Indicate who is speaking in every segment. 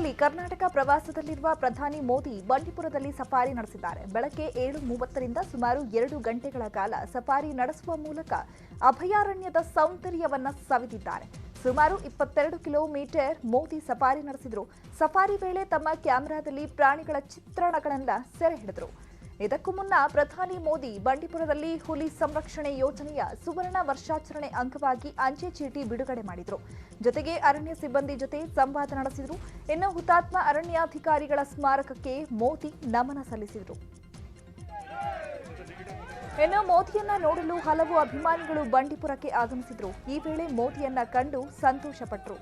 Speaker 1: ಮೈಸೂರಿನಲ್ಲಿ ಕರ್ನಾಟಕ ಪ್ರವಾಸದಲ್ಲಿರುವ ಪ್ರಧಾನಿ ಮೋದಿ ಬಂಡೀಪುರದಲ್ಲಿ ಸಫಾರಿ ನಡೆಸಿದ್ದಾರೆ. ಬೆಳಗ್ಗೆ 7:30ರಿಂದ ಸುಮಾರು 2 ಗಂಟೆಗಳ ಕಾಲ ಸಫಾರಿ ನಡೆಸುವ ಮೂಲಕ ಅಭಯಾರಣ್ಯದ ಸೌಂದರ್ಯವನ್ನ ಸವಿದಿದ್ದಾರೆ. ಸುಮಾರು 22 ಕಿಲೋಮೀಟರ್ ಮೋದಿ ಸಫಾರಿ ನಡೆಸಿದ್ರು. ಸಫಾರಿ ವೇಳೆ ತಮ್ಮ ಕ್ಯಾಮೆರಾದಲ್ಲಿ ಪ್ರಾಣಿಗಳ ಚಿತ್ರಣಗಳನ್ನ ಸೆರೆ ಹಿಡಿದ್ರು. ಇದಕ್ಕೂ ಮುನ್ನ ಪ್ರಧಾನಿ ಮೋದಿ ಬಂಡೀಪುರದಲ್ಲಿ ಹುಲಿ ಸಂರಕ್ಷಣೆ ಯೋಜನೆಯ ಸುವರ್ಣ ವರ್ಷಾಚರಣೆ ಅಂಗವಾಗಿ ಅಂಚೆ ಚೀಟಿ ಬಿಡುಗಡೆ ಮಾಡಿದ್ರು. ಜೊತೆಗೆ ಅರಣ್ಯ ಸಿಬ್ಬಂದಿ ಜೊತೆ ಸಂವಾದ ನಡೆಸಿದ್ರು. ಇನ್ನು ಹುತಾತ್ಮ ಅರಣ್ಯಾಧಿಕಾರಿಗಳ ಸ್ಮಾರಕಕ್ಕೆ ಮೋದಿ ನಮನ ಸಲ್ಲಿಸಿದ್ರು. ಇನ್ನು ಮೋದಿಯನ್ನ ನೋಡಲು ಹಲವು ಅಭಿಮಾನಿಗಳು ಬಂಡೀಪುರಕ್ಕೆ ಆಗಮಿಸಿದ್ರು. ಈ ವೇಳೆ ಮೋದಿಯನ್ನ ಕಂಡು ಸಂತೋಷಪಟ್ಟರು.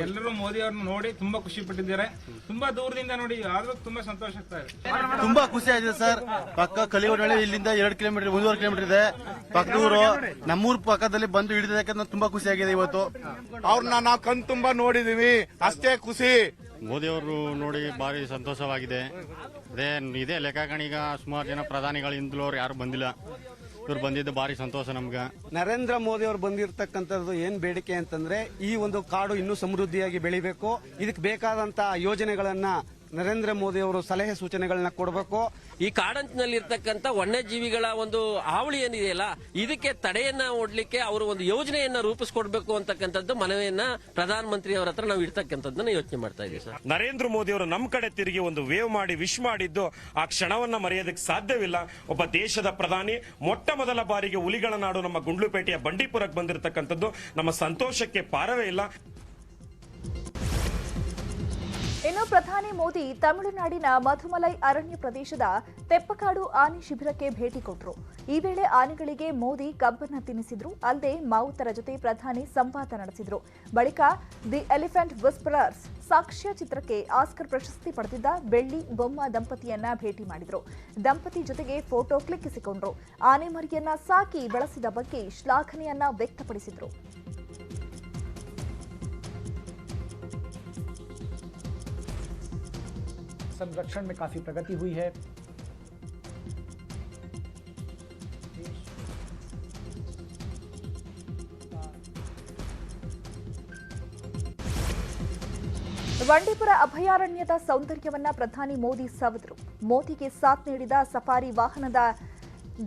Speaker 2: ಎಲ್ಲರೂ ಮೋದಿ ಅವ್ರನ್ನ ನೋಡಿ ತುಂಬಾ ಖುಷಿ ಪಟ್ಟಿದ್ದಾರೆ. ತುಂಬಾ ದೂರದಿಂದ ನೋಡಿ ಆದ್ರೂ ತುಂಬಾ ಸಂತೋಷ ಆಗ್ತಾ ಇದೆ.
Speaker 3: ತುಂಬಾ ಖುಷಿ ಆಗಿದೆ ಸರ್. ಪಕ್ಕ ಕಲಿಯೋಡಳ್ಳಿ ಇಲ್ಲಿಂದ 2 ಕಿಲೋಮೀಟರ್ 1.5 ಕಿಲೋಮೀಟರ್ ಇದೆ. ಪಕ್ಕದೂರು ನಮ್ಮೂರ್ ಪಕ್ಕದಲ್ಲಿ ಬಂದು ಹಿಡಿದಕ್ಕೆ ತುಂಬಾ ಖುಷಿ ಆಗಿದೆ. ಇವತ್ತು
Speaker 4: ಅವ್ರನ್ನ ನಾವು ಕಣ್ ತುಂಬಾ ನೋಡಿದೀವಿ, ಅಷ್ಟೇ ಖುಷಿ.
Speaker 5: ಮೋದಿ ಅವರು ನೋಡಿ ಭಾರಿ ಸಂತೋಷವಾಗಿದೆ. ಇದೇ ಲೆಕ್ಕಕಣೀಗ ಸುಮಾರು ಜನ ಪ್ರಧಾನಿಗಳಿಂದಲೂ ಅವ್ರು ಯಾರು ಬಂದಿಲ್ಲ. ಇವ್ರು ಬಂದಿದ್ದು ಭಾರಿ ಸಂತೋಷ ನಮ್ಗೆ.
Speaker 6: ನರೇಂದ್ರ ಮೋದಿ ಅವರು ಬಂದಿರತಕ್ಕಂಥದ್ದು ಏನ್ ಬೇಡಿಕೆ ಅಂತಂದ್ರೆ ಈ ಒಂದು ಕಾಡು ಇನ್ನೂ ಸಮೃದ್ಧಿಯಾಗಿ ಬೆಳಿಬೇಕು. ಇದಕ್ಕೆ ಬೇಕಾದಂತ ಯೋಜನೆಗಳನ್ನ ನರೇಂದ್ರ ಮೋದಿ ಅವರು ಸಲಹೆ ಸೂಚನೆಗಳನ್ನ ಕೊಡಬೇಕು.
Speaker 7: ಈ ಕಾಡಂಚಿನಲ್ಲಿರ್ತಕ್ಕಂಥ ವನ್ಯಜೀವಿಗಳ ಒಂದು ಹಾವಳಿ ಏನಿದೆಯಲ್ಲ, ಇದಕ್ಕೆ ತಡೆಯನ್ನ ಒಡ್ಲಿಕ್ಕೆ ಅವರು ಒಂದು ಯೋಜನೆಯನ್ನ ರೂಪಿಸ್ಕೊಡ್ಬೇಕು ಅಂತಕ್ಕಂಥದ್ದು ಮನವಿಯನ್ನ ಪ್ರಧಾನಮಂತ್ರಿ ಅವರ ಹತ್ರ ನಾವು ಇರ್ತಕ್ಕಂಥದ್ದನ್ನ ಯೋಚನೆ ಮಾಡ್ತಾ ಇದ್ದೀವಿ ಸರ್.
Speaker 8: ನರೇಂದ್ರ ಮೋದಿ ಅವರು ನಮ್ಮ ಕಡೆ ತಿರುಗಿ ಒಂದು ವೇವ್ ಮಾಡಿ ವಿಶ್ ಮಾಡಿದ್ದು ಆ ಕ್ಷಣವನ್ನ ಮರೆಯೋದಕ್ಕೆ ಸಾಧ್ಯವಿಲ್ಲ. ಒಬ್ಬ ದೇಶದ ಪ್ರಧಾನಿ ಮೊಟ್ಟ ಮೊದಲ ಬಾರಿಗೆ ಹುಲಿಗಳ ನಾಡು ನಮ್ಮ ಗುಂಡ್ಲುಪೇಟೆಯ ಬಂಡೀಪುರಕ್ಕೆ ಬಂದಿರತಕ್ಕಂಥದ್ದು ನಮ್ಮ ಸಂತೋಷಕ್ಕೆ ಪಾರವೇ ಇಲ್ಲ.
Speaker 1: ಇನ್ನು ಪ್ರಧಾನಿ ಮೋದಿ ತಮಿಳುನಾಡಿನ ಮಧುಮಲೈ ಅರಣ್ಯ ಪ್ರದೇಶದ ತೆಪ್ಪಕಾಡು ಆನೆ ಶಿಬಿರಕ್ಕೆ ಭೇಟಿ ಕೊಟ್ಟರು. ಈ ವೇಳೆ ಆನೆಗಳಿಗೆ ಮೋದಿ ಕಬ್ಬನ್ನ ತಿನ್ನಿಸಿದ್ರು. ಅಲ್ಲದೆ ಮಾವುತರ ಜೊತೆ ಪ್ರಧಾನಿ ಸಂವಾದ ನಡೆಸಿದ್ರು. ಬಳಿಕ ದಿ ಎಲಿಫೆಂಟ್ ವಿಸ್ಪರರ್ಸ್ ಸಾಕ್ಷ್ಯ ಚಿತ್ರಕ್ಕೆ ಆಸ್ಕರ್ ಪ್ರಶಸ್ತಿ ಪಡೆದಿದ್ದ ಬೆಳ್ಳಿ ಬೊಮ್ಮ ದಂಪತಿಯನ್ನ ಭೇಟಿ ಮಾಡಿದ್ರು. ದಂಪತಿ ಜೊತೆಗೆ ಫೋಟೋ ಕ್ಲಿಕ್ಕಿಸಿಕೊಂಡ್ರು. ಆನೆ ಮರಿಯನ್ನ ಸಾಕಿ ಬೆಳೆಸಿದ ಬಗ್ಗೆ ಶ್ಲಾಘನೆಯನ್ನ ವ್ಯಕ್ತಪಡಿಸಿದ್ರು.
Speaker 9: संरक्षण में काफी प्रगति हुई है।
Speaker 1: ಬಂಡೀಪುರ ಅಭಯಾರಣ್ಯದ ಸೌಂದರ್ಯವನ್ನ ಪ್ರಧಾನಿ ಮೋದಿ ಸವಿದ್ರು. ಮೋದಿಗೆ ಸಾಥ್ ನೀಡಿದ ಸಫಾರಿ ವಾಹನದ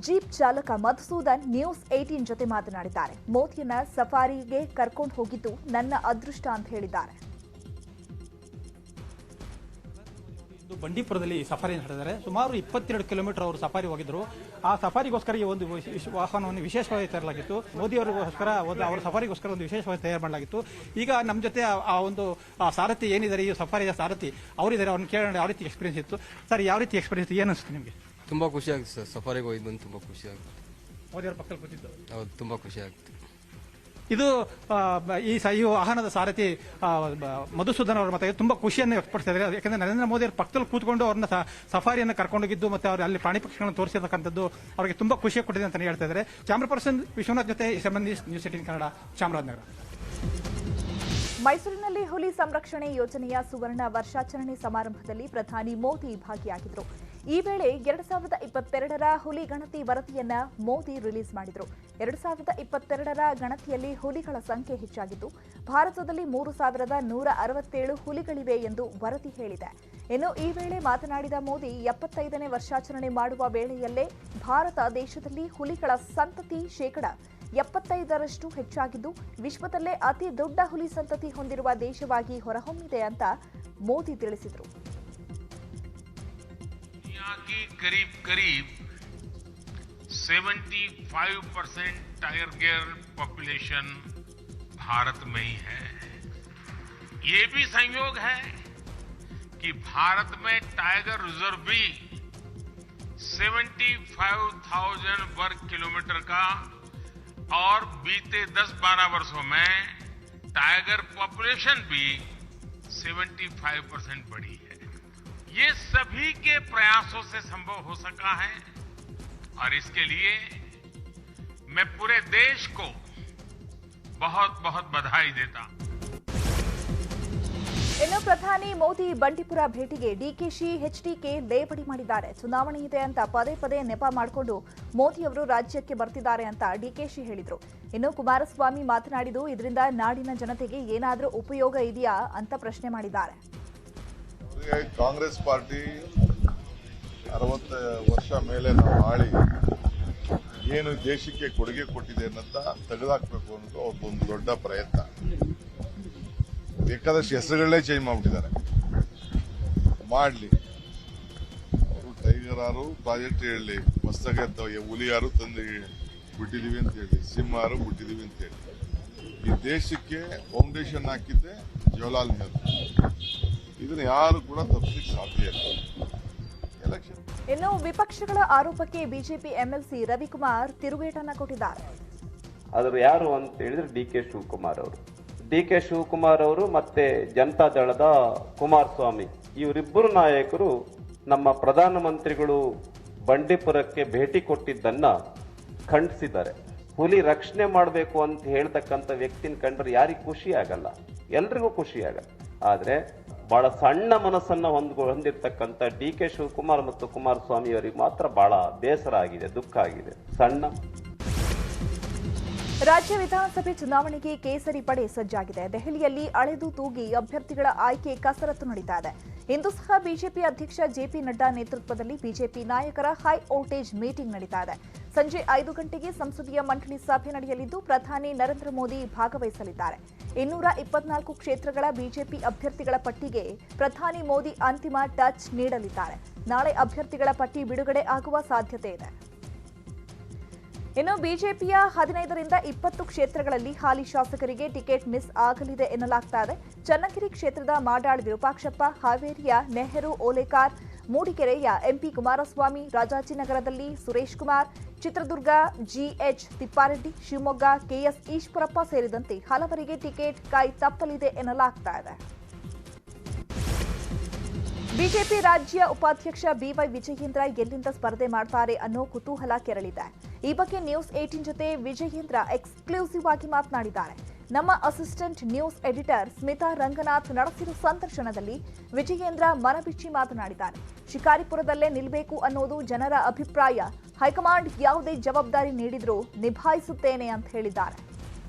Speaker 1: ಜೀಪ್ ಚಾಲಕ ಮಧುಸೂದನ್ ನ್ಯೂಸ್ 18 ಜೊತೆ ಮಾತನಾಡಿದ್ದಾರೆ. ಮೋದಿಯನ್ನ ಸಫಾರಿಗೆ ಕರ್ಕೊಂಡು ಹೋಗಿದ್ದು ನನ್ನ ಅದೃಷ್ಟ ಅಂತ ಹೇಳಿದ್ದಾರೆ.
Speaker 9: ಬಂಡೀಪುರದಲ್ಲಿ ಸಫಾರಿ ನಡೆದಿದ್ದಾರೆ. ಸುಮಾರು 22 ಕಿಲೋಮೀಟರ್ ಅವರು ಸಫಾರಿ ಹೋಗಿದ್ರು. ಆ ಸಫಾರಿಗೋಸ್ಕರ ಈ ಒಂದು ವಾಹನವನ್ನು ವಿಶೇಷವಾಗಿ ತರಲಾಗಿತ್ತು. ಮೋದಿ ಅವರಿಗೋಸ್ಕರ ಅವರ ಸಫಾರಿಗೋಸ್ಕರ ಒಂದು ವಿಶೇಷವಾಗಿ ತಯಾರು ಮಾಡಲಾಗಿತ್ತು. ಈಗ ನಮ್ಮ ಜೊತೆ ಆ ಒಂದು ಸಾರಥಿ ಏನಿದ್ದಾರೆ, ಈ ಸಫಾರಿಯ ಸಾರಥಿ ಅವರಿದ್ದಾರೆ. ಅವ್ರನ್ನ ಕೇಳೋಣ ಯಾವ ರೀತಿ ಎಕ್ಸ್ಪೀರಿಯನ್ಸ್ ಇತ್ತು ಸರ್, ಯಾವ ರೀತಿ ಎಕ್ಸ್ಪೀರಿಯನ್ಸ್ ಏನು ಅನಿಸ್ತು ನಿಮಗೆ?
Speaker 10: ತುಂಬಾ ಖುಷಿ ಆಗುತ್ತೆ ಸರ್. ಸಫಾರಿಗೆ ಹೋಗಿದ್ದು ಬಂದು ತುಂಬಾ ಖುಷಿ ಆಗುತ್ತೆ.
Speaker 9: ಮೋದಿ ಅವರ ಪಕ್ಕದಲ್ಲಿ ಕೂತಿದ್ದು
Speaker 10: ಹೌದು, ತುಂಬಾ ಖುಷಿ ಆಗುತ್ತೆ.
Speaker 9: ಇದು ಈ ವಾಹನದ ಸಾರಥಿ ಮಧುಸೂದನ್ ಅವರ ಮತ್ತೆ ತುಂಬಾ ಖುಷಿಯನ್ನು ವ್ಯಕ್ತಪಡಿಸ್ತಾ ಇದ್ದಾರೆ. ಯಾಕಂದ್ರೆ ನರೇಂದ್ರ ಮೋದಿ ಅವರ ಪಕ್ಕದಲ್ಲಿ ಕೂತ್ಕೊಂಡು ಅವ್ರನ್ನ ಸಫಾರಿಯನ್ನು ಕರ್ಕೊಂಡೋಗಿದ್ದು ಮತ್ತೆ ಅವರು ಅಲ್ಲಿ ಪ್ರಾಣಿ ಪಕ್ಷಿಗಳನ್ನು ತೋರಿಸಿರ್ತಕ್ಕಂಥದ್ದು ಅವರಿಗೆ ತುಂಬಾ ಖುಷಿ ಕೊಟ್ಟಿದೆ ಅಂತ ಹೇಳ್ತಾ ಇದ್ದಾರೆ. ಕ್ಯಾಮರಾ ಪರ್ಸನ್ ವಿಶ್ವನಾಥ್ ಜೊತೆ ಸಂಬಂಧಿ ನ್ಯೂಸ್ 18 ಕನ್ನಡ, ಚಾಮರಾಜನಗರ.
Speaker 1: ಮೈಸೂರಿನಲ್ಲಿ ಹುಲಿ ಸಂರಕ್ಷಣೆ ಯೋಜನೆಯ ಸುವರ್ಣ ವರ್ಷಾಚರಣೆ ಸಮಾರಂಭದಲ್ಲಿ ಪ್ರಧಾನಿ ಮೋದಿ ಭಾಗಿಯಾಗಿದ್ದರು. ಈ ವೇಳೆ 2022ರ ಹುಲಿ ಗಣತಿ ವರದಿಯನ್ನ ಮೋದಿ ರಿಲೀಸ್ ಮಾಡಿದರು. 2022ರ ಗಣತಿಯಲ್ಲಿ ಹುಲಿಗಳ ಸಂಖ್ಯೆ ಹೆಚ್ಚಾಗಿದ್ದು ಭಾರತದಲ್ಲಿ 3167 ಹುಲಿಗಳಿವೆ ಎಂದು ವರದಿ ಹೇಳಿದೆ. ಇನ್ನು ಈ ವೇಳೆ ಮಾತನಾಡಿದ ಮೋದಿ 75ನೇ ವರ್ಷಾಚರಣೆ ಮಾಡುವ ವೇಳೆಯಲ್ಲೇ ಭಾರತ ದೇಶದಲ್ಲಿ ಹುಲಿಗಳ ಸಂತತಿ 75% ಹೆಚ್ಚಾಗಿದ್ದು ವಿಶ್ವದಲ್ಲೇ ಅತಿ ದೊಡ್ಡ ಹುಲಿ ಸಂತತಿ ಹೊಂದಿರುವ ದೇಶವಾಗಿ ಹೊರಹೊಮ್ಮಿದೆ ಅಂತ ಮೋದಿ ತಿಳಿಸಿದರು.
Speaker 11: की करीब 75% टाइगर केयर पॉपुलेशन भारत में ही है। ये भी संयोग है कि भारत में टाइगर रिजर्व भी 75,000 वर्ग किलोमीटर का और बीते 10-12 वर्षों में टाइगर पॉपुलेशन भी 75% बढ़ी है। ये सभी के प्रयासों से संभव हो सका है और इसके लिए मैं पूरे देश को बहुत बहुत बधाई देता हूं।
Speaker 1: ಇನ್ನು ಪ್ರಧಾನಿ ಮೋದಿ ಬಂಡೀಪುರ ಭೇಟಿಗೆ ಡಿಕೆಶಿ ಎಚ್ಡಿಕೆ ಲೇವಡಿ ಮಾಡಿದ್ದಾರೆ. ಚುನಾವಣೆ ಇದೆ ಅಂತ ಪದೇ ಪದೇ ನೆಪ ಮಾಡಿಕೊಂಡು ಮೋದಿ ಅವರು ರಾಜ್ಯಕ್ಕೆ ಬರ್ತಿದ್ದಾರೆ ಅಂತ ಡಿಕೆಶಿ ಹೇಳಿದ್ರು. ಇನ್ನು ಕುಮಾರಸ್ವಾಮಿ ಮಾತನಾಡಿದ್ದು ಇದರಿಂದ ನಾಡಿನ ಜನತೆಗೆ ಏನಾದರೂ ಉಪಯೋಗ ಇದೆಯಾ ಅಂತ ಪ್ರಶ್ನೆ ಮಾಡಿದ್ದಾರೆ.
Speaker 12: ಕಾಂಗ್ರೆಸ್ ಪಾರ್ಟಿ 60 ವರ್ಷ ಮೇಲೆ ನಾವು ಆಳಿ ಏನು ದೇಶಕ್ಕೆ ಕೊಡುಗೆ ಕೊಟ್ಟಿದೆ ಅನ್ನೋದ ತೆಗೆದಾಕ್ಬೇಕು ಅನ್ನೋದು ಅವ್ರದ್ದೊಂದು ದೊಡ್ಡ ಪ್ರಯತ್ನ. ಬೇಕಾದಷ್ಟು ಹೆಸರುಗಳನ್ನೇ ಚೇಂಜ್ ಮಾಡ್ಬಿಟ್ಟಿದ್ದಾರೆ. ಮಾಡ್ಲಿ, ಅವರು ಟೈಗರ್ ಯಾರು ಪ್ರಾಜೆಕ್ಟ್ ಹೇಳಿ, ಹೊಸದಾಗಿ ಹುಲಿ ಯಾರು ತಂದು ಬಿಟ್ಟಿದೀವಿ ಅಂತ ಹೇಳಿ, ಸಿಂಹ ಯಾರು ಬಿಟ್ಟಿದೀವಿ ಅಂತ ಹೇಳಿ, ಈ ದೇಶಕ್ಕೆ ಫೌಂಡೇಶನ್ ಹಾಕಿದ್ದೆ ಜವಾಹರ್ಲಾಲ್ ನೆಹರು. ಇದನ್ನ ಯಾರು ಕೂಡ ತಪ್ಪಿಸಲಿಕ್ಕೆ ಸಾಧ್ಯ ಇಲ್ಲ. ಎಲೆಕ್ಷನ್
Speaker 1: ಇನ್ನು ವಿಪಕ್ಷಗಳ ಆರೋಪಕ್ಕೆ ಬಿಜೆಪಿ ಎಂಎಲ್ಸಿ ರವಿಕುಮಾರ್ ತಿರುಗೇಟನ್ನ ಕೊಟ್ಟಿದ್ದಾರೆ.
Speaker 13: ಆದರೂ ಯಾರು ಅಂತ ಹೇಳಿದ್ರೆ ಡಿಕೆ ಶಿವಕುಮಾರ್ ಅವರು ಮತ್ತೆ ಜನತಾದಳದ ಕುಮಾರಸ್ವಾಮಿ, ಇವರಿಬ್ಬರು ನಾಯಕರು ನಮ್ಮ ಪ್ರಧಾನಮಂತ್ರಿಗಳು ಬಂಡೀಪುರಕ್ಕೆ ಭೇಟಿ ಕೊಟ್ಟಿದ್ದನ್ನ ಖಂಡಿಸಿದ್ದಾರೆ. ಹುಲಿ ರಕ್ಷಣೆ ಮಾಡಬೇಕು ಅಂತ ಹೇಳ್ತಕ್ಕಂಥ ವ್ಯಕ್ತಿನ ಕಂಡ್ರೆ ಯಾರಿಗೂ ಖುಷಿ ಆಗಲ್ಲ, ಎಲ್ರಿಗೂ ಖುಷಿ ಆಗಲ್ಲ. ಆದ್ರೆ ಬಹಳ ಸಣ್ಣ ಮನಸ್ಸನ್ನ ಹೊಂದಿರ್ತಕ್ಕಂಥ ಡಿಕೆ ಶಿವಕುಮಾರ್ ಮತ್ತು ಕುಮಾರಸ್ವಾಮಿ ಅವರಿಗೆ ಮಾತ್ರ ಬಹಳ ಬೇಸರ ಆಗಿದೆ, ದುಃಖ ಆಗಿದೆ.
Speaker 1: ರಾಜ್ಯ ವಿಧಾನಸಭೆ ಚುನಾವಣೆಗೆ ಕೇಸರಿ ಪಡೆ ಸಜ್ಜಾಗಿದೆ. ದೆಹಲಿಯಲ್ಲಿ ಅಳೆದು ತೂಗಿ ಅಭ್ಯರ್ಥಿಗಳ ಆಯ್ಕೆ ಕಸರತ್ತು ನಡೀತಾ ಇದೆ. ಇಂದು ಸಹ ಬಿಜೆಪಿ ಅಧ್ಯಕ್ಷ ಜೆಪಿ ನಡ್ಡಾ ನೇತೃತ್ವದಲ್ಲಿ ಬಿಜೆಪಿ ನಾಯಕರ ಹೈ ವೋಲ್ಟೇಜ್ ಮೀಟಿಂಗ್ ನಡೀತಾ ಇದೆ. ಸಂಜೆ 5 ಗಂಟೆಗೆ ಸಂಸದೀಯ ಮಂಡಳಿ ಸಭೆ ನಡೆಯಲಿದ್ದು ಪ್ರಧಾನಿ ನರೇಂದ್ರ ಮೋದಿ ಭಾಗವಹಿಸಲಿದ್ದಾರೆ. 224 ಕ್ಷೇತ್ರಗಳ ಬಿಜೆಪಿ ಅಭ್ಯರ್ಥಿಗಳ ಪಟ್ಟಿಗೆ ಪ್ರಧಾನಿ ಮೋದಿ ಅಂತಿಮ ಟಚ್ ನೀಡಲಿದ್ದಾರೆ. ನಾಳೆ ಅಭ್ಯರ್ಥಿಗಳ ಪಟ್ಟಿ ಬಿಡುಗಡೆ ಆಗುವ ಸಾಧ್ಯತೆ ಇದೆ. ಇನ್ನು ಬಿಜೆಪಿಯ 15ರಿಂದ 20 ಕ್ಷೇತ್ರಗಳಲ್ಲಿ ಹಾಲಿ ಶಾಸಕರಿಗೆ ಟಿಕೆಟ್ ಮಿಸ್ ಆಗಲಿದೆ ಎನ್ನಲಾಗ್ತಾ ಇದೆ. ಚನ್ನಗಿರಿ ಕ್ಷೇತ್ರದ ಮಾಡಾಳ್ ವಿರೂಪಾಕ್ಷಪ್ಪ, ಹಾವೇರಿಯ ನೆಹರು ಓಲೇಕಾರ್, ಮೂಡಿಗೆರೆಯ ಎಂಪಿ ಕುಮಾರಸ್ವಾಮಿ, ರಾಜಾಜಿನಗರದಲ್ಲಿ ಸುರೇಶ್ ಕುಮಾರ್, ಚಿತ್ರದುರ್ಗ ಜಿಎಚ್ ತಿಪ್ಪಾರೆಡ್ಡಿ, ಶಿವಮೊಗ್ಗ ಕೆಎಸ್ ಈಶ್ವರಪ್ಪ ಸೇರಿದಂತೆ ಹಲವರಿಗೆ ಟಿಕೆಟ್ ಕೈ ತಪ್ಪಲಿದೆ ಎನ್ನಲಾಗ್ತಾ ಇದೆ. ಬಿಜೆಪಿ ರಾಜ್ಯ ಉಪಾಧ್ಯಕ್ಷ ಬಿವೈ ವಿಜಯೇಂದ್ರ ಎಲ್ಲಿಂದ ಸ್ಪರ್ಧೆ ಮಾಡ್ತಾರೆ ಅನ್ನೋ ಕುತೂಹಲ ಕೆರಳಿದೆ. ಈ ಬಗ್ಗೆ ನ್ಯೂಸ್ 18 ಜೊತೆ ವಿಜಯೇಂದ್ರ ಎಕ್ಸ್ಕ್ಲೂಸಿವ್ ಆಗಿ ಮಾತನಾಡಿದ್ದಾರೆ. ನಮ್ಮ assistant news editor Smita Ranganath ನಡೆಸಿರುವ ಸಂದರ್ಶನದಲ್ಲಿ ವಿಜಯೇಂದ್ರ ಮನಬಿಚ್ಚಿ ಮಾತನಾಡಿದ್ದಾರೆ. ಶಿಕಾರಿಪುರದಲ್ಲೇ ನಿಲ್ಲಬೇಕು ಅನ್ನೋದು ಜನರ ಅಭಿಪ್ರಾಯ. ಹೈಕಮಾಂಡ್ ಯಾವುದೇ ಜವಾಬ್ದಾರಿ ನೀಡಿದ್ರೂ ನಿಭಾಯಿಸುತ್ತೇನೆ ಅಂತ ಹೇಳಿದ್ದಾರೆ.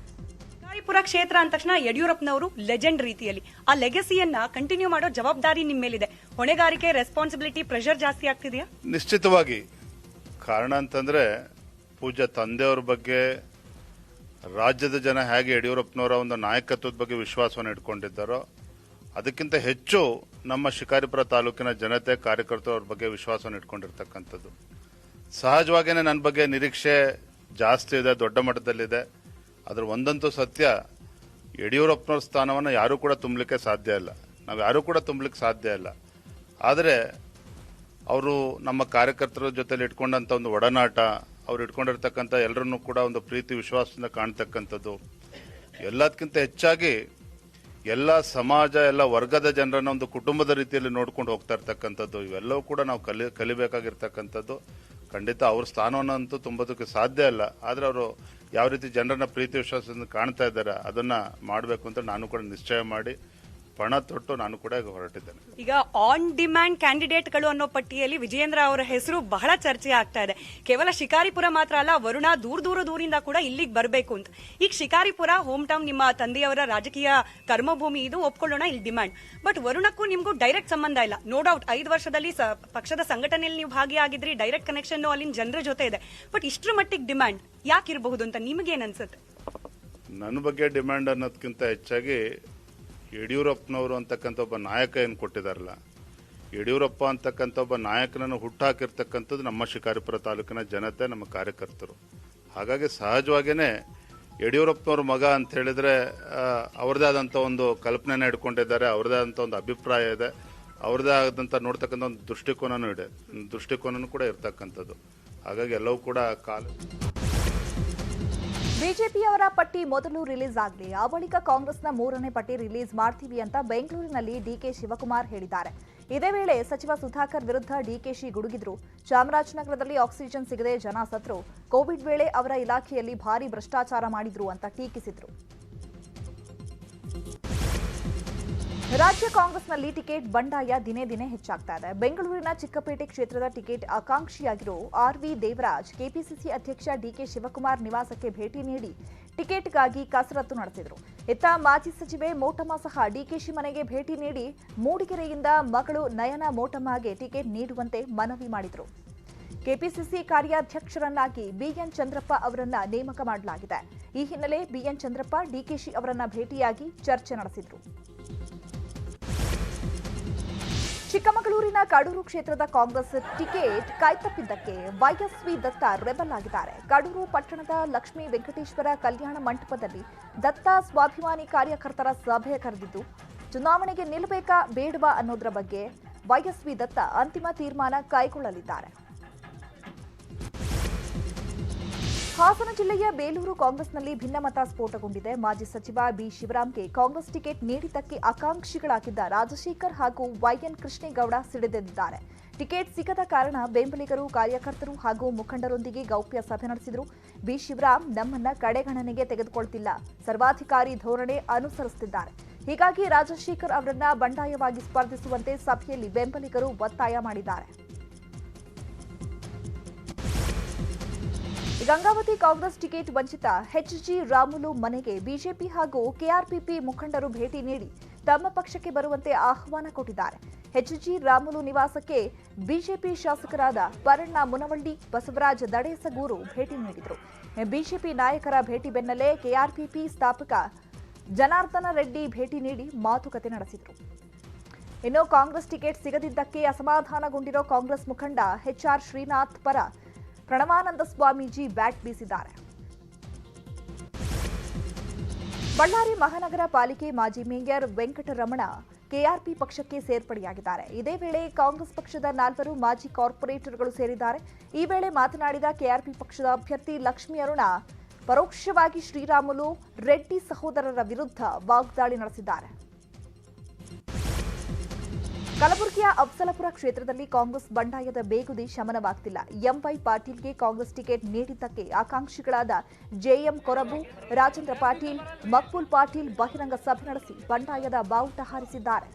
Speaker 14: ಶಿಕಾರಿಪುರ ಕ್ಷೇತ್ರ ಅಂದ ತಕ್ಷಣ ಯಡಿಯೂರಪ್ಪನವರು ಲೆಜೆಂಡ್ ರೀತಿಯಲ್ಲಿ ಆ ಲೆಗಸಿಯನ್ನ ಕಂಟಿನ್ಯೂ ಮಾಡೋ ಜವಾಬ್ದಾರಿ ನಿಮ್ಮ ಮೇಲಿದೆ. ಹೊಣೆಗಾರಿಕೆ, ರೆಸ್ಪಾನ್ಸಿಬಿಲಿಟಿ, ಪ್ರೆಷರ್ ಜಾಸ್ತಿ ಆಗ್ತಿದೆಯಾ?
Speaker 12: ನಿಶ್ಚಿತವಾಗಿ. ಕಾರಣ ಅಂತಂದ್ರೆ ಪೂಜ್ಯ ತಂದೆಯವ್ರ ಬಗ್ಗೆ ರಾಜ್ಯದ ಜನ ಹೇಗೆ ಯಡಿಯೂರಪ್ಪನವರ ಒಂದು ನಾಯಕತ್ವದ ಬಗ್ಗೆ ವಿಶ್ವಾಸವನ್ನು ಇಟ್ಕೊಂಡಿದ್ದಾರೋ ಅದಕ್ಕಿಂತ ಹೆಚ್ಚು ನಮ್ಮ ಶಿಕಾರಿಪುರ ತಾಲೂಕಿನ ಜನತೆ, ಕಾರ್ಯಕರ್ತರವ್ರ ಬಗ್ಗೆ ವಿಶ್ವಾಸವನ್ನು ಇಟ್ಕೊಂಡಿರ್ತಕ್ಕಂಥದ್ದು. ಸಹಜವಾಗಿಯೇ ನನ್ನ ಬಗ್ಗೆ ನಿರೀಕ್ಷೆ ಜಾಸ್ತಿ ಇದೆ, ದೊಡ್ಡ ಮಟ್ಟದಲ್ಲಿದೆ. ಅದ್ರ ಒಂದಂತೂ ಸತ್ಯ, ಯಡಿಯೂರಪ್ಪನವ್ರ ಸ್ಥಾನವನ್ನು ಯಾರೂ ಕೂಡ ತುಂಬಲಿಕ್ಕೆ ಸಾಧ್ಯ ಇಲ್ಲ, ನಾವು ಯಾರೂ ಕೂಡ ತುಂಬಲಿಕ್ಕೆ ಸಾಧ್ಯ ಇಲ್ಲ. ಆದರೆ ಅವರು ನಮ್ಮ ಕಾರ್ಯಕರ್ತರ ಜೊತೆಲಿ ಇಟ್ಕೊಂಡಂಥ ಒಂದು ಒಡನಾಟ, ಅವ್ರು ಇಟ್ಕೊಂಡಿರ್ತಕ್ಕಂಥ ಎಲ್ಲರನ್ನೂ ಕೂಡ ಒಂದು ಪ್ರೀತಿ ವಿಶ್ವಾಸದಿಂದ ಕಾಣ್ತಕ್ಕಂಥದ್ದು, ಎಲ್ಲದಕ್ಕಿಂತ ಹೆಚ್ಚಾಗಿ ಎಲ್ಲ ಸಮಾಜ, ಎಲ್ಲ ವರ್ಗದ ಜನರನ್ನ ಒಂದು ಕುಟುಂಬದ ರೀತಿಯಲ್ಲಿ ನೋಡ್ಕೊಂಡು ಹೋಗ್ತಾ ಇರ್ತಕ್ಕಂಥದ್ದು, ಇವೆಲ್ಲವೂ ಕೂಡ ನಾವು ಕಲಿಬೇಕಾಗಿರ್ತಕ್ಕಂಥದ್ದು. ಖಂಡಿತ ಅವ್ರ ಸ್ಥಾನವನ್ನಂತೂ ತುಂಬೋದಕ್ಕೆ ಸಾಧ್ಯ ಇಲ್ಲ. ಆದರೆ ಅವರು ಯಾವ ರೀತಿ ಜನರನ್ನ ಪ್ರೀತಿ ವಿಶ್ವಾಸದಿಂದ ಕಾಣ್ತಾ ಇದ್ದಾರೆ ಅದನ್ನ ಮಾಡಬೇಕು ಅಂತ ನಾನು ಕೂಡ ನಿಶ್ಚಯ ಮಾಡಿ ಪಣ ತೊಟ್ಟು ನಾನು ಕೂಡ ಹೊರಟಿದ್ದೇನೆ.
Speaker 14: ಈಗ ಆನ್ ಡಿಮ್ಯಾಂಡ್ ಕ್ಯಾಂಡಿಡೇಟ್ಗಳು ಅನ್ನೋ ಪಟ್ಟಿಯಲ್ಲಿ ವಿಜಯೇಂದ್ರ ಅವರ ಹೆಸರು ಬಹಳ ಚರ್ಚೆ ಆಗ್ತಾ ಇದೆ. ಕೇವಲ ಶಿಕಾರಿಪುರ ಮಾತ್ರ ಅಲ್ಲ, ವರುಣ ದೂರದಿಂದ ಕೂಡ ಇಲ್ಲಿಗೆ ಬರಬೇಕು ಅಂತ. ಈಗ ಶಿಕಾರಿಪುರ ಹೋಮ್ ಟೌನ್, ನಿಮ್ಮ ತಂದೆಯವರ ರಾಜಕೀಯ ಕರ್ಮಭೂಮಿ, ಇದು ಒಪ್ಕೊಳ್ಳೋಣ, ಇಲ್ಲಿ ಡಿಮ್ಯಾಂಡ್. ಬಟ್ ವರುಣಕ್ಕೂ ನಿಮ್ಗೂ ಡೈರೆಕ್ಟ್ ಸಂಬಂಧ ಇಲ್ಲ. ನೋ ಡೌಟ್ 5 ವರ್ಷದಲ್ಲಿ ಪಕ್ಷದ ಸಂಘಟನೆಯಲ್ಲಿ ನೀವು ಭಾಗಿಯಾಗಿದ್ರಿ, ಡೈರೆಕ್ಟ್ ಕನೆಕ್ಷನ್ ಅಲ್ಲಿನ ಜನರ ಜೊತೆ ಇದೆ. ಬಟ್ ಇಷ್ಟರ ಮಟ್ಟಿಗೆ ಡಿಮ್ಯಾಂಡ್ ಯಾಕಿರಬಹುದು ಅಂತ ನಿಮಗೇನ್ ಅನ್ಸುತ್ತೆ?
Speaker 12: ನನ್ನ ಬಗ್ಗೆ ಡಿಮ್ಯಾಂಡ್ ಅನ್ನೋದಕ್ಕಿಂತ ಹೆಚ್ಚಾಗಿ ಯಡಿಯೂರಪ್ಪನವರು ಅಂತಕ್ಕಂಥ ಒಬ್ಬ ನಾಯಕ ಏನು ಕೊಟ್ಟಿದಾರಲ್ಲ, ಯಡಿಯೂರಪ್ಪ ಅಂತಕ್ಕಂಥ ಒಬ್ಬ ನಾಯಕನನ್ನು ಹುಟ್ಟಾಕಿರ್ತಕ್ಕಂಥದ್ದು ನಮ್ಮ ಶಿಕಾರಿಪುರ ತಾಲೂಕಿನ ಜನತೆ, ನಮ್ಮ ಕಾರ್ಯಕರ್ತರು. ಹಾಗಾಗಿ ಸಹಜವಾಗಿಯೇ ಯಡಿಯೂರಪ್ಪನವ್ರ ಮಗ ಅಂತ ಹೇಳಿದ್ರೆ ಅವ್ರದೇ ಆದಂಥ ಒಂದು ಕಲ್ಪನೆನ ಇಟ್ಕೊಂಡಿದ್ದಾರೆ, ಅವ್ರದೇ ಆದಂಥ ಒಂದು ಅಭಿಪ್ರಾಯ ಇದೆ, ಅವ್ರದೇ ಆದಂಥ ನೋಡ್ತಕ್ಕಂಥ ಒಂದು ದೃಷ್ಟಿಕೋನನೂ ಕೂಡ ಇರ್ತಕ್ಕಂಥದ್ದು. ಹಾಗಾಗಿ ಎಲ್ಲವೂ ಕೂಡ
Speaker 1: ಬಿಜೆಪಿಯವರ ಪಟ್ಟಿ ಮೊದಲು ರಿಲೀಸ್ ಆಗಲಿ, ಆ ಬಳಿಕ ಕಾಂಗ್ರೆಸ್ನ 3ನೇ ಪಟ್ಟಿ ರಿಲೀಸ್ ಮಾಡ್ತೀವಿ ಅಂತ ಬೆಂಗಳೂರಿನಲ್ಲಿ ಡಿಕೆ ಶಿವಕುಮಾರ್ ಹೇಳಿದ್ದಾರೆ. ಇದೇ ವೇಳೆ ಸಚಿವ ಸುಧಾಕರ್ ವಿರುದ್ಧ ಡಿಕೆಶಿ ಗುಡುಗಿದ್ರು. ಚಾಮರಾಜನಗರದಲ್ಲಿ ಆಕ್ಸಿಜನ್ ಸಿಗದೆ ಜನ ಸತ್ರು, ಕೋವಿಡ್ ವೇಳೆ ಅವರ ಇಲಾಖೆಯಲ್ಲಿ ಭಾರಿ ಭ್ರಷ್ಟಾಚಾರ ಮಾಡಿದ್ರು ಅಂತ ಟೀಕಿಸಿದ್ರು. ರಾಜ್ಯ ಕಾಂಗ್ರೆಸ್ನಲ್ಲಿ ಟಿಕೆಟ್ ಬಂಡಾಯ ದಿನೇ ದಿನೇ ಹೆಚ್ಚಾಗ್ತಾ ಇದೆ. ಬೆಂಗಳೂರಿನ ಚಿಕ್ಕಪೇಟೆ ಕ್ಷೇತ್ರದ ಟಿಕೆಟ್ ಆಕಾಂಕ್ಷಿಯಾಗಿರೋ ಆರ್ವಿ ದೇವರಾಜ್ ಕೆಪಿಸಿಸಿ ಅಧ್ಯಕ್ಷ ಡಿಕೆ ಶಿವಕುಮಾರ್ ನಿವಾಸಕ್ಕೆ ಭೇಟಿ ನೀಡಿ ಟಿಕೆಟ್ಗಾಗಿ ಕಸರತ್ತು ನಡೆಸಿದರು. ಇತ್ತ ಮಾಜಿ ಸಚಿವೆ ಮೋಟಮ್ಮ ಸಹ ಡಿಕೆಶಿ ಮನೆಗೆ ಭೇಟಿ ನೀಡಿ ಮೂಡಿಗೆರೆಯಿಂದ ಮಗಳು ನಯನ ಮೋಟಮ್ಮಗೆ ಟಿಕೆಟ್ ನೀಡುವಂತೆ ಮನವಿ ಮಾಡಿದರು. ಕೆಪಿಸಿಸಿ ಕಾರ್ಯಾಧ್ಯಕ್ಷರನ್ನಾಗಿ ಬಿಎನ್ ಚಂದ್ರಪ್ಪ ಅವರನ್ನ ನೇಮಕ ಮಾಡಲಾಗಿದೆ. ಈ ಹಿನ್ನೆಲೆ ಬಿಎನ್ ಚಂದ್ರಪ್ಪ ಡಿಕೆಶಿ ಅವರನ್ನ ಭೇಟಿಯಾಗಿ ಚರ್ಚೆ ನಡೆಸಿದರು. ಚಿಕ್ಕಮಗಳೂರಿನ ಕಡೂರು ಕ್ಷೇತ್ರದ ಕಾಂಗ್ರೆಸ್ ಟಿಕೆಟ್ ಕೈತಪ್ಪಿದ್ದಕ್ಕೆ ವೈಎಸ್ವಿ ದತ್ತ ರೆಬಲ್ ಆಗಿದ್ದಾರೆ. ಕಡೂರು ಪಟ್ಟಣದ ಲಕ್ಷ್ಮೀ ವೆಂಕಟೇಶ್ವರ ಕಲ್ಯಾಣ ಮಂಟಪದಲ್ಲಿ ದತ್ತ ಸ್ವಾಭಿಮಾನಿ ಕಾರ್ಯಕರ್ತರ ಸಭೆ ಕರೆದಿದ್ದು, ಚುನಾವಣೆಗೆ ನಿಲ್ಲಬೇಕಾ ಬೇಡವಾ ಅನ್ನೋದರ ಬಗ್ಗೆ ವೈಎಸ್ವಿ ದತ್ತ ಅಂತಿಮ ತೀರ್ಮಾನ ಕೈಗೊಳ್ಳಲಿದ್ದಾರೆ. ಹಾಸನ ಜಿಲ್ಲೆಯ ಬೇಲೂರು ಕಾಂಗ್ರೆಸ್ನಲ್ಲಿ ಭಿನ್ನಮತ ಸ್ಫೋಟಗೊಂಡಿದೆ. ಮಾಜಿ ಸಚಿವ ಬಿ ಶಿವರಾಮ್ಗೆ ಕಾಂಗ್ರೆಸ್ ಟಿಕೆಟ್ ನೀಡಿದ್ದಕ್ಕೆ ಆಕಾಂಕ್ಷಿಗಳಾಗಿದ್ದ ರಾಜಶೇಖರ್ ಹಾಗೂ ವೈಎನ್ ಕೃಷ್ಣೇಗೌಡ ಸಿಡಿದೆದ್ದಿದ್ದಾರೆ. ಟಿಕೆಟ್ ಸಿಗದ ಕಾರಣ ಬೆಂಬಲಿಗರು, ಕಾರ್ಯಕರ್ತರು ಹಾಗೂ ಮುಖಂಡರೊಂದಿಗೆ ಗೌಪ್ಯ ಸಭೆ ನಡೆಸಿದರು. ಬಿ ಶಿವರಾಮ್ ನಮ್ಮನ್ನ ಕಡೆಗಣನೆಗೆ ತೆಗೆದುಕೊಳ್ತಿಲ್ಲ, ಸರ್ವಾಧಿಕಾರಿ ಧೋರಣೆ ಅನುಸರಿಸುತ್ತಿದ್ದಾರೆ. ಹೀಗಾಗಿ ರಾಜಶೇಖರ್ ಅವರನ್ನ ಬಂಡಾಯವಾಗಿ ಸ್ಪರ್ಧಿಸುವಂತೆ ಸಭೆಯಲ್ಲಿ ಬೆಂಬಲಿಗರು ಒತ್ತಾಯ ಮಾಡಿದ್ದಾರೆ. ಗಂಗಾವತಿ ಕಾಂಗ್ರೆಸ್ ಟಿಕೆಟ್ ವಂಚಿತ ಎಚ್ಜಿ ರಾಮುಲು ಮನೆಗೆ ಬಿಜೆಪಿ ಹಾಗೂ ಕೆಆರ್ಪಿಪಿ ಮುಖಂಡರು ಭೇಟಿ ನೀಡಿ ತಮ್ಮ ಪಕ್ಷಕ್ಕೆ ಬರುವಂತೆ ಆಹ್ವಾನ ಕೊಟ್ಟಿದ್ದಾರೆ. ಎಚ್ಜಿ ರಾಮುಲು ನಿವಾಸಕ್ಕೆ ಬಿಜೆಪಿ ಶಾಸಕರಾದ ಪರಣ್ಣ ಮುನವಳ್ಳಿ, ಬಸವರಾಜ ದಡೇಸಗೂರು ಭೇಟಿ ನೀಡಿದರು. ಬಿಜೆಪಿ ನಾಯಕರ ಭೇಟಿ ಬೆನ್ನಲ್ಲೇ ಕೆಆರ್ಪಿಪಿ ಸ್ಥಾಪಕ ಜನಾರ್ದನ ರೆಡ್ಡಿ ಭೇಟಿ ನೀಡಿ ಮಾತುಕತೆ ನಡೆಸಿದರು. ಇನ್ನು ಕಾಂಗ್ರೆಸ್ ಟಿಕೆಟ್ ಸಿಗದಿದ್ದಕ್ಕೆ ಅಸಮಾಧಾನಗೊಂಡಿರೋ ಕಾಂಗ್ರೆಸ್ ಮುಖಂಡ ಎಚ್ಆರ್ ಶ್ರೀನಾಥ್ ಪರ ಪ್ರಣವಾನಂದ ಸ್ವಾಮೀಜಿ ಬ್ಯಾಟ್ ಬೀಸಿದ್ದಾರೆ. ಬಳ್ಳಾರಿ ಮಹಾನಗರ ಪಾಲಿಕೆ ಮಾಜಿ ಮೇಯರ್ ವೆಂಕಟರಮಣ ಕೆಆರ್ಪಿ ಪಕ್ಷಕ್ಕೆ ಸೇರ್ಪಡೆಯಾಗಿದ್ದಾರೆ. ಇದೇ ವೇಳೆ ಕಾಂಗ್ರೆಸ್ ಪಕ್ಷದ 4 ಮಾಜಿ ಕಾರ್ಪೊರೇಟರ್ಗಳು ಸೇರಿದ್ದಾರೆ. ಈ ವೇಳೆ ಮಾತನಾಡಿದ ಕೆಆರ್ಪಿ ಪಕ್ಷದ ಅಭ್ಯರ್ಥಿ ಲಕ್ಷ್ಮೀ ಅರುಣ ಪರೋಕ್ಷವಾಗಿ ಶ್ರೀರಾಮುಲು ರೆಡ್ಡಿ ಸಹೋದರರ ವಿರುದ್ಧ ವಾಗ್ದಾಳಿ ನಡೆಸಿದ್ದಾರೆ. ಕಲಬುರಗಿಯ ಅಫ್ಜಲಪುರ ಕ್ಷೇತ್ರದಲ್ಲಿ ಕಾಂಗ್ರೆಸ್ ಬಂಡಾಯದ ಬೇಗುದಿ ಶಮನವಾಗ್ತಿಲ್ಲ. ಎಂವೈ ಪಾಟೀಲ್ಗೆ ಕಾಂಗ್ರೆಸ್ ಟಿಕೆಟ್ ನೀಡಿದ್ದಕ್ಕೆ ಆಕಾಂಕ್ಷಿಗಳಾದ ಜೆಎಂ ಕೊರಬು, ರಾಜೇಂದ್ರ ಪಾಟೀಲ್, ಮಕ್ಬೂಲ್ ಪಾಟೀಲ್ ಬಹಿರಂಗ ಸಭೆ ನಡೆಸಿ ಬಂಡಾಯದ ಬಾವುಟ ಹಾರಿಸಿದ್ದಾರೆ.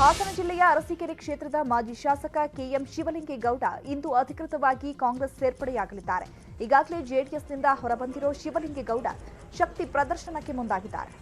Speaker 1: ಹಾಸನ ಜಿಲ್ಲೆಯ ಅರಸೀಕೆರೆ ಕ್ಷೇತ್ರದ ಮಾಜಿ ಶಾಸಕ ಕೆಎಂ ಶಿವಲಿಂಗೇಗೌಡ ಇಂದು ಅಧಿಕೃತವಾಗಿ ಕಾಂಗ್ರೆಸ್ ಸೇರ್ಪಡೆಯಾಗಲಿದ್ದಾರೆ. ಈಗಾಗಲೇ ಜೆಡಿಎಸ್ನಿಂದ ಹೊರಬಂದಿರೋ ಶಿವಲಿಂಗೇಗೌಡ ಶಕ್ತಿ ಪ್ರದರ್ಶನಕ್ಕೆ ಮುಂದಾಗಿದ್ದಾರೆ.